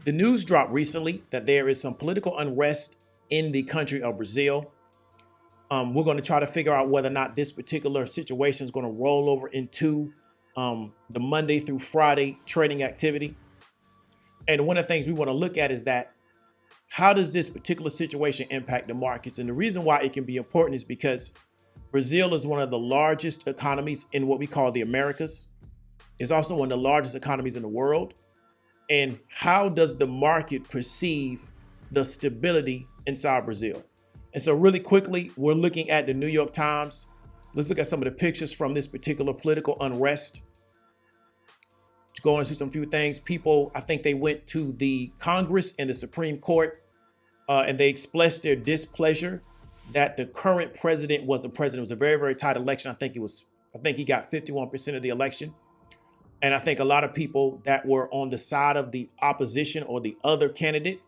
The news dropped recently that there is some political unrest in the country of Brazil. We're going to try to figure out whether or not this particular situation is going to roll over into the Monday through Friday trading activity. And one of the things we want to look at is that how does this particular situation impact the markets? And the reason why it can be important is because Brazil is one of the largest economies in what we call the Americas. It's also one of the largest economies in the world. And how does the market perceive the stability inside Brazil? And so really quickly, we're looking at the New York Times. Let's look at some of the pictures from this particular political unrest. To go into some few things, people, I think they went to the Congress and the Supreme Court and they expressed their displeasure that the current president was the president. It was a very, very tight election. I think he got 51% of the election. And I think a lot of people that were on the side of the opposition or the other candidate,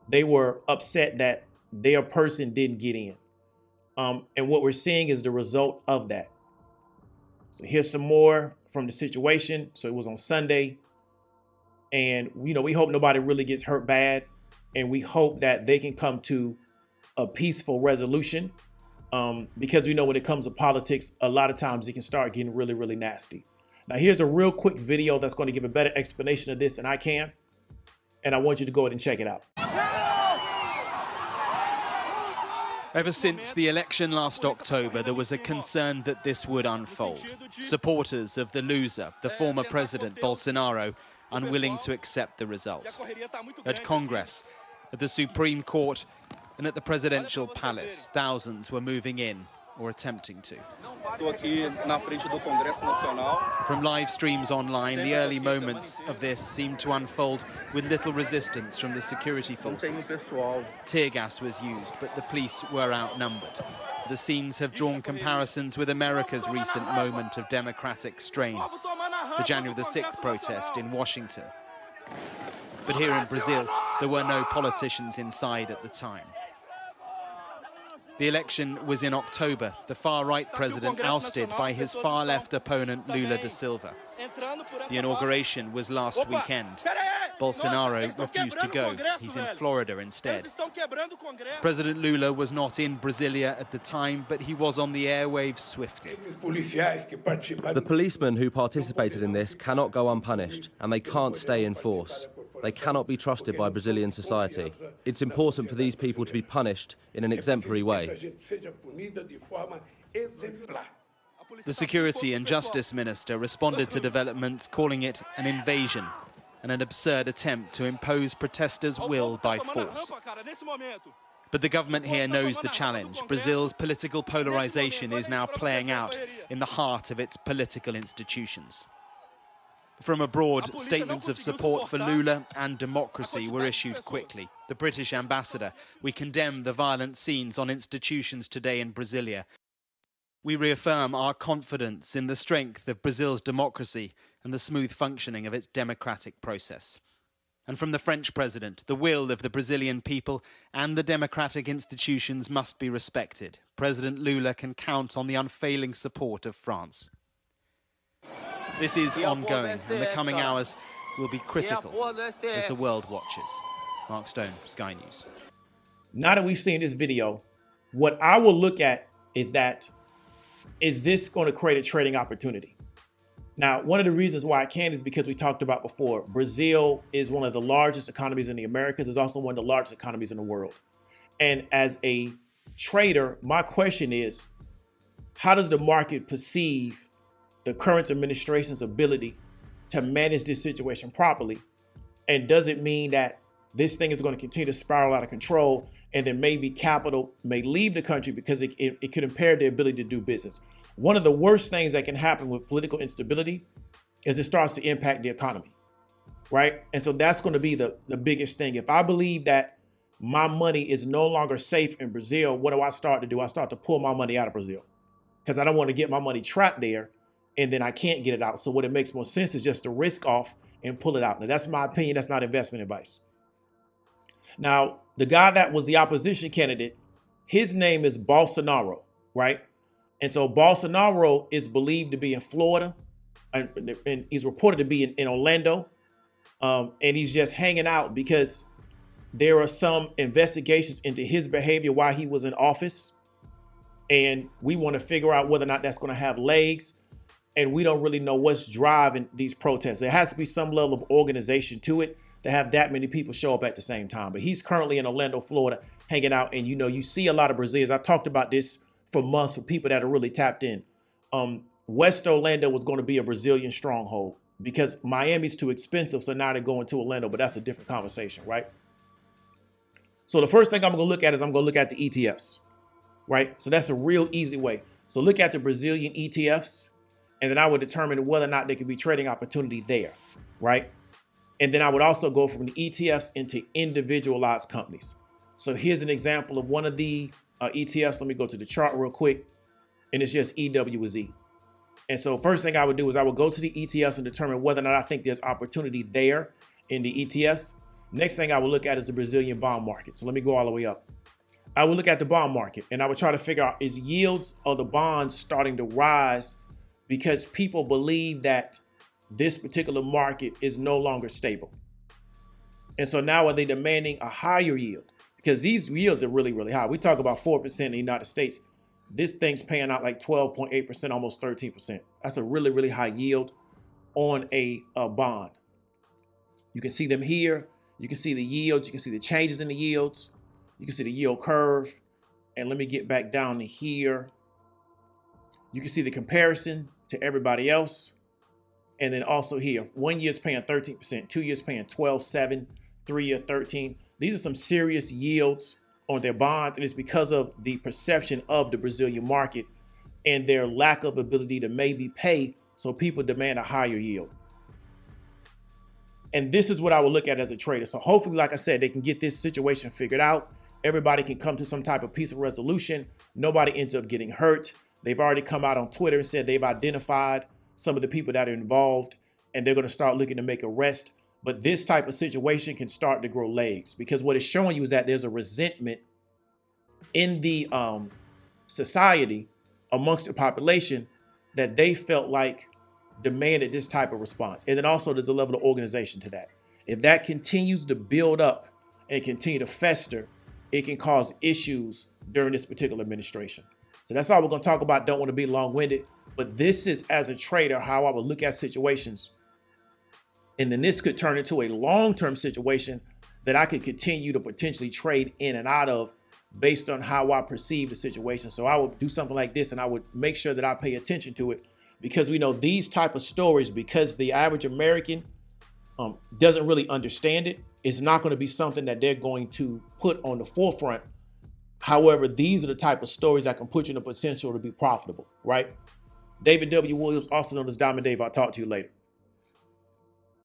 they were upset that their person didn't get in. And what we're seeing is the result of that. So here's some more from the situation. So it was on Sunday. And, we hope nobody really gets hurt bad. And we hope that they can come to a peaceful resolution. Because we know when it comes to politics, a lot of times it can start getting really, really nasty. Now, here's a real quick video that's going to give a better explanation of this than I can. And I want you to go ahead and check it out. Ever since the election last October, there was a concern that this would unfold. Supporters of the loser, the former president Bolsonaro, unwilling to accept the result. At Congress, at the Supreme Court, and at the presidential palace, thousands were moving in or attempting to. From live streams online, the early moments of this seemed to unfold with little resistance from the security forces. Tear gas was used, but the police were outnumbered. The scenes have drawn comparisons with America's recent moment of democratic strain, the January the 6th protest in Washington. But here in Brazil, there were no politicians inside at the time. The election was in October, the far-right president ousted by his far-left opponent Lula da Silva. The inauguration was last weekend. Bolsonaro refused to go. He's in Florida instead. President Lula was not in Brasilia at the time, but he was on the airwaves swiftly. The policemen who participated in this cannot go unpunished, and they can't stay in force. They cannot be trusted by Brazilian society. It's important for these people to be punished in an exemplary way. The Security and Justice Minister responded to developments, calling it an invasion and an absurd attempt to impose protesters' will by force. But the government here knows the challenge. Brazil's political polarization is now playing out in the heart of its political institutions. From abroad, statements of support for Lula and democracy were issued quickly. The British ambassador: "We condemn the violent scenes on institutions today in Brasilia. We reaffirm our confidence in the strength of Brazil's democracy and the smooth functioning of its democratic process." And from the French president: "The will of the Brazilian people and the democratic institutions must be respected. President Lula can count on the unfailing support of France." This is ongoing, and the coming hours will be critical as the world watches. Mark Stone, Sky News. Now that we've seen this video, what I will look at is this going to create a trading opportunity? Now, one of the reasons why I can is because we talked about before, Brazil is one of the largest economies in the Americas. It's also one of the largest economies in the world. And as a trader, my question is, how does the market perceive the current administration's ability to manage this situation properly? And does it mean that this thing is going to continue to spiral out of control, and then maybe capital may leave the country because it could impair their ability to do business? One of the worst things that can happen with political instability is it starts to impact the economy, right? And so that's going to be the biggest thing. If I believe that my money is no longer safe in Brazil, what do? I start to pull my money out of Brazil because I don't want to get my money trapped there and then I can't get it out. So what it makes more sense is just to risk off and pull it out. Now, that's my opinion. That's not investment advice. Now, the guy that was the opposition candidate, his name is Bolsonaro, right? And so Bolsonaro is believed to be in Florida, and he's reported to be in Orlando. And he's just hanging out because there are some investigations into his behavior while he was in office. And we want to figure out whether or not that's going to have legs. And we don't really know what's driving these protests. There has to be some level of organization to it to have that many people show up at the same time. But he's currently in Orlando, Florida, hanging out. And, you see a lot of Brazilians. I've talked about this for months with people that are really tapped in. West Orlando was going to be a Brazilian stronghold because Miami's too expensive. So now they're going to Orlando, but that's a different conversation, right? So the first thing I'm going to look at is I'm going to look at the ETFs, right? So that's a real easy way. So look at the Brazilian ETFs, and then I would determine whether or not there could be trading opportunity there, right? And then I would also go from the ETFs into individualized companies. So here's an example of one of the ETFs. Let me go to the chart real quick, and it's just EWZ. And so first thing I would do is I would go to the ETFs and determine whether or not I think there's opportunity there in the ETFs. Next thing I would look at is the Brazilian bond market. So let me go all the way up. I would look at the bond market and I would try to figure out, is yields of the bonds starting to rise because people believe that this particular market is no longer stable? And so now are they demanding a higher yield? Because these yields are really, really high. We talk about 4% in the United States. This thing's paying out like 12.8%, almost 13%. That's a really, really high yield on a bond. You can see them here. You can see the yields. You can see the changes in the yields. You can see the yield curve. And let me get back down to here. You can see the comparison to everybody else. And then also here, 1 year's paying 13%, 2 years paying 12.7, 3 year 13. These are some serious yields on their bonds, and it's because of the perception of the Brazilian market and their lack of ability to maybe pay, so people demand a higher yield. And this is what I would look at as a trader. So hopefully, like I said, they can get this situation figured out. Everybody can come to some type of peaceful resolution. Nobody ends up getting hurt. They've already come out on Twitter and said they've identified some of the people that are involved, and they're going to start looking to make arrests. But this type of situation can start to grow legs, because what it's showing you is that there's a resentment in the society amongst the population that they felt like demanded this type of response. And then also there's a level of organization to that. If that continues to build up and continue to fester, it can cause issues during this particular administration. So that's all we're going to talk about. Don't want to be long-winded, but this is, as a trader, how I would look at situations. And then this could turn into a long-term situation that I could continue to potentially trade in and out of based on how I perceive the situation. So I would do something like this, and I would make sure that I pay attention to it, because we know these type of stories, because the average American doesn't really understand it, it's not going to be something that they're going to put on the forefront. However, these are the type of stories that can put you in the potential to be profitable, right? David W. Williams, also known as Diamond Dave. I'll talk to you later.